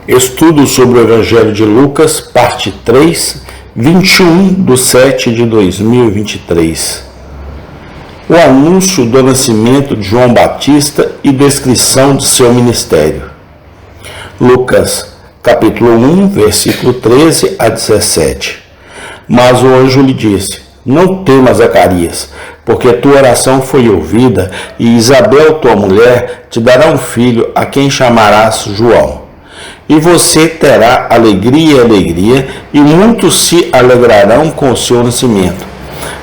Estudo sobre o Evangelho de Lucas, parte 3, 21/7/2023. O anúncio do nascimento de João Batista e descrição de seu ministério. Lucas, capítulo 1, versículo 13 a 17. Mas o anjo lhe disse: Não temas, Zacarias, porque tua oração foi ouvida, e Isabel, tua mulher, te dará um filho, a quem chamarás João. E você terá alegria, e muitos se alegrarão com o seu nascimento,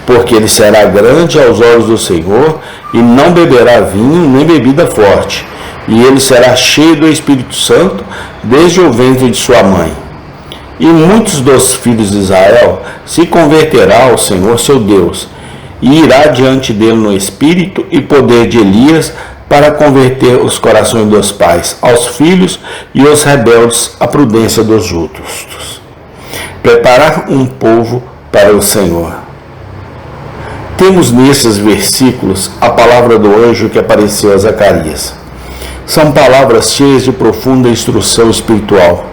porque ele será grande aos olhos do Senhor, e não beberá vinho nem bebida forte, e ele será cheio do Espírito Santo desde o ventre de sua mãe. E muitos dos filhos de Israel se converterão ao Senhor seu Deus, e irá diante dele no espírito e poder de Elias, para converter os corações dos pais aos filhos e os rebeldes à prudência dos justos. Preparar um povo para o Senhor. Temos nesses versículos a palavra do anjo que apareceu a Zacarias. São palavras cheias de profunda instrução espiritual.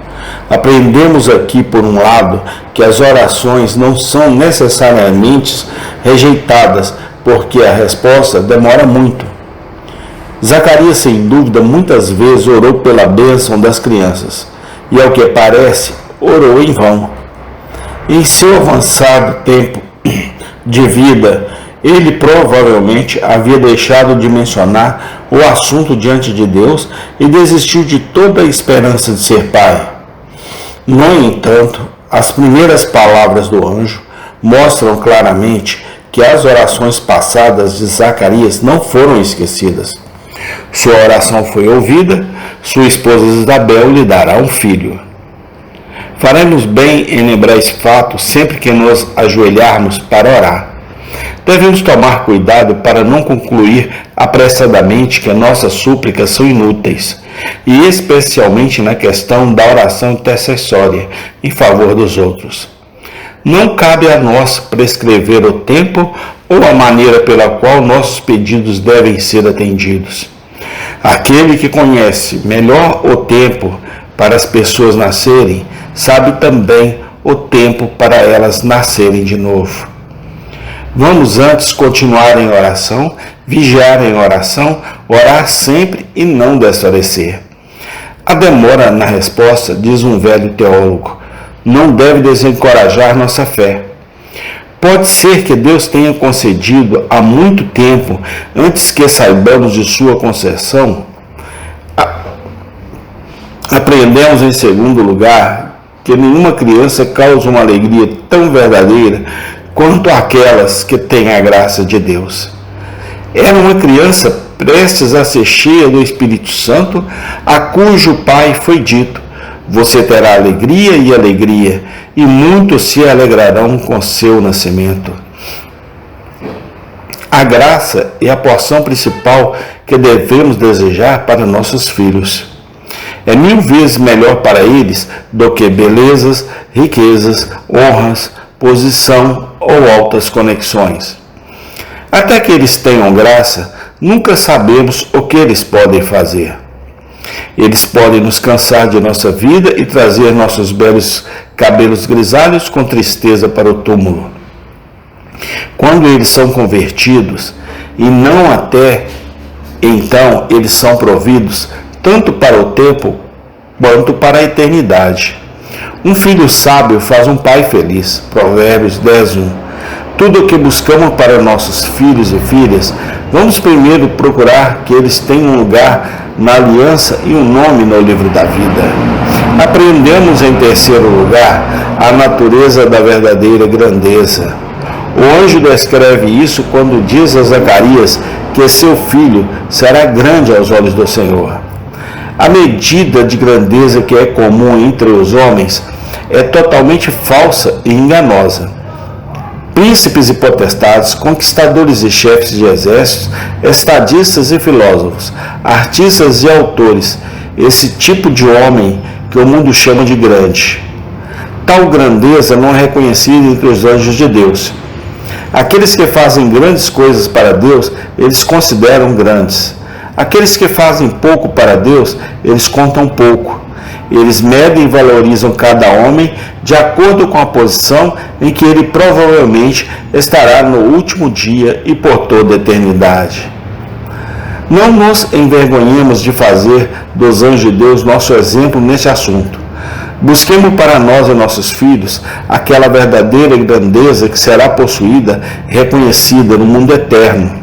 Aprendemos aqui, por um lado, que as orações não são necessariamente rejeitadas, porque a resposta demora muito. Zacarias, sem dúvida, muitas vezes orou pela bênção das crianças, e, ao que parece, orou em vão. Em seu avançado tempo de vida, ele provavelmente havia deixado de mencionar o assunto diante de Deus e desistiu de toda a esperança de ser pai. No entanto, as primeiras palavras do anjo mostram claramente que as orações passadas de Zacarias não foram esquecidas. Sua oração foi ouvida, sua esposa Isabel lhe dará um filho. Faremos bem em lembrar esse fato sempre que nos ajoelharmos para orar. Devemos tomar cuidado para não concluir apressadamente que nossas súplicas são inúteis, e especialmente na questão da oração intercessória em favor dos outros. Não cabe a nós prescrever o tempo ou a maneira pela qual nossos pedidos devem ser atendidos. Aquele que conhece melhor o tempo para as pessoas nascerem, sabe também o tempo para elas nascerem de novo. Vamos antes continuar em oração, vigiar em oração, orar sempre e não desfalecer. A demora na resposta, diz um velho teólogo, não deve desencorajar nossa fé. Pode ser que Deus tenha concedido há muito tempo, antes que saibamos de sua concessão. Aprendemos, em segundo lugar, que nenhuma criança causa uma alegria tão verdadeira quanto aquelas que têm a graça de Deus. Era uma criança prestes a ser cheia do Espírito Santo, a cujo pai foi dito: Você terá alegria, e muitos se alegrarão com seu nascimento. A graça é a porção principal que devemos desejar para nossos filhos. É 1000 vezes melhor para eles do que belezas, riquezas, honras, posição ou altas conexões. Até que eles tenham graça, nunca sabemos o que eles podem fazer. Eles podem nos cansar de nossa vida e trazer nossos belos cabelos grisalhos com tristeza para o túmulo. Quando eles são convertidos, e não até então, eles são providos tanto para o tempo quanto para a eternidade. Um filho sábio faz um pai feliz. Provérbios 10:1. Tudo o que buscamos para nossos filhos e filhas, vamos primeiro procurar que eles tenham um lugar na aliança e um nome no livro da vida. Aprendemos, em terceiro lugar, a natureza da verdadeira grandeza. O anjo descreve isso quando diz a Zacarias que seu filho será grande aos olhos do Senhor. A medida de grandeza que é comum entre os homens é totalmente falsa e enganosa. Príncipes e potestades, conquistadores e chefes de exércitos, estadistas e filósofos, artistas e autores, esse tipo de homem que o mundo chama de grande. Tal grandeza não é reconhecida entre os anjos de Deus. Aqueles que fazem grandes coisas para Deus, eles consideram grandes. Aqueles que fazem pouco para Deus, eles contam pouco. Eles medem e valorizam cada homem de acordo com a posição em que ele provavelmente estará no último dia e por toda a eternidade. Não nos envergonhemos de fazer dos anjos de Deus nosso exemplo nesse assunto. Busquemos para nós e nossos filhos aquela verdadeira grandeza que será possuída e reconhecida no mundo eterno.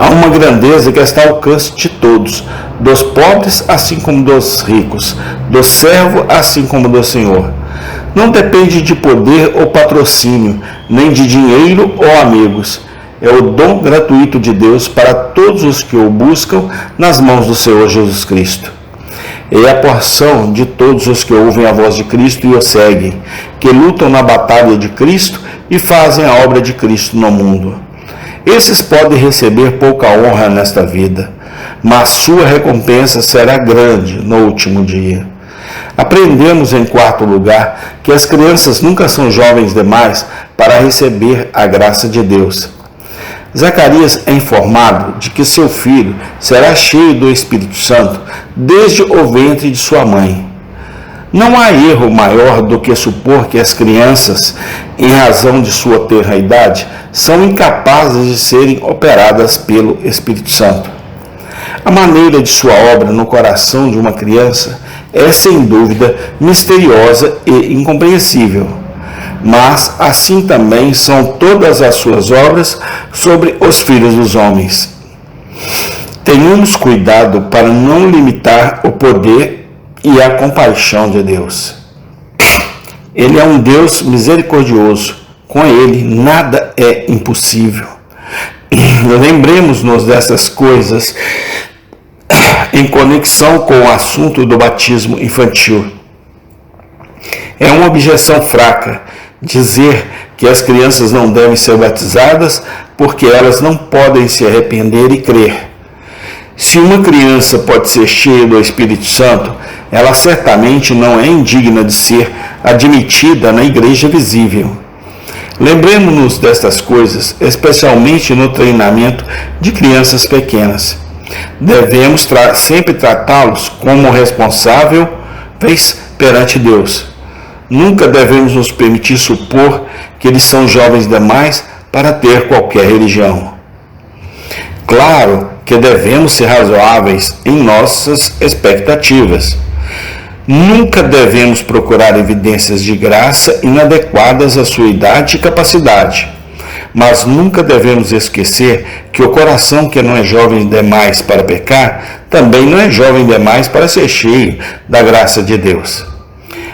Há uma grandeza que está ao alcance de todos, dos pobres assim como dos ricos, do servo assim como do Senhor. Não depende de poder ou patrocínio, nem de dinheiro ou amigos. É o dom gratuito de Deus para todos os que o buscam nas mãos do Senhor Jesus Cristo. É a porção de todos os que ouvem a voz de Cristo e o seguem, que lutam na batalha de Cristo e fazem a obra de Cristo no mundo. Esses podem receber pouca honra nesta vida, mas sua recompensa será grande no último dia. Aprendemos, em quarto lugar, que as crianças nunca são jovens demais para receber a graça de Deus. Zacarias é informado de que seu filho será cheio do Espírito Santo desde o ventre de sua mãe. Não há erro maior do que supor que as crianças, em razão de sua tenra idade, são incapazes de serem operadas pelo Espírito Santo. A maneira de sua obra no coração de uma criança é, sem dúvida, misteriosa e incompreensível. Mas assim também são todas as suas obras sobre os filhos dos homens. Tenhamos cuidado para não limitar o poder e a compaixão de Deus. Ele é um Deus misericordioso. Com Ele nada é impossível. Lembremos-nos dessas coisas em conexão com o assunto do batismo infantil. É uma objeção fraca dizer que as crianças não devem ser batizadas porque elas não podem se arrepender e crer. Se uma criança pode ser cheia do Espírito Santo, ela certamente não é indigna de ser admitida na igreja visível. Lembremos-nos destas coisas, especialmente no treinamento de crianças pequenas. Devemos sempre tratá-los como responsáveis perante Deus. Nunca devemos nos permitir supor que eles são jovens demais para ter qualquer religião. Claro que devemos ser razoáveis em nossas expectativas. Nunca devemos procurar evidências de graça inadequadas à sua idade e capacidade. Mas nunca devemos esquecer que o coração que não é jovem demais para pecar, também não é jovem demais para ser cheio da graça de Deus.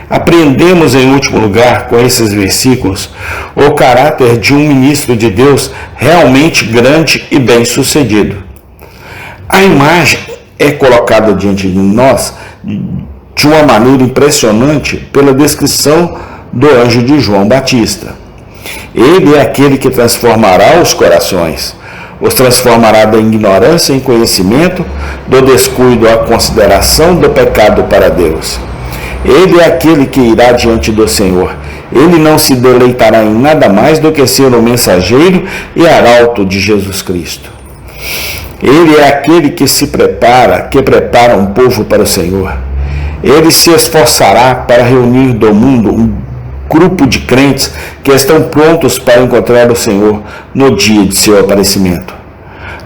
Aprendemos, em último lugar, com esses versículos, o caráter de um ministro de Deus realmente grande e bem-sucedido. A imagem é colocada diante de nós de uma maneira impressionante pela descrição do anjo de João Batista. Ele é aquele que transformará os corações, os transformará da ignorância em conhecimento, do descuido à consideração do pecado para Deus. Ele é aquele que irá diante do Senhor. Ele não se deleitará em nada mais do que ser o mensageiro e arauto de Jesus Cristo. Ele é aquele que prepara um povo para o Senhor. Ele se esforçará para reunir do mundo um grupo de crentes que estão prontos para encontrar o Senhor no dia de seu aparecimento.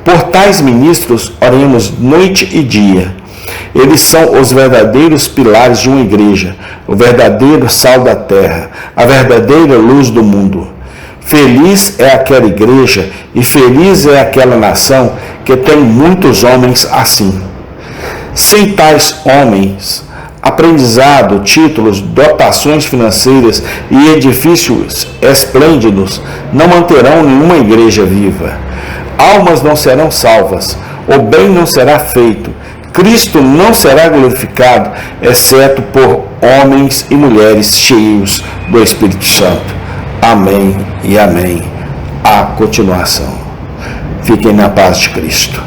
Por tais ministros, oremos noite e dia. Eles são os verdadeiros pilares de uma igreja, o verdadeiro sal da terra, a verdadeira luz do mundo. Feliz é aquela igreja e feliz é aquela nação que tem muitos homens assim. Sem tais homens, aprendizado, títulos, dotações financeiras e edifícios esplêndidos não manterão nenhuma igreja viva. Almas não serão salvas, o bem não será feito, Cristo não será glorificado, exceto por homens e mulheres cheios do Espírito Santo. Amém e amém. A continuação. Fiquem na paz de Cristo.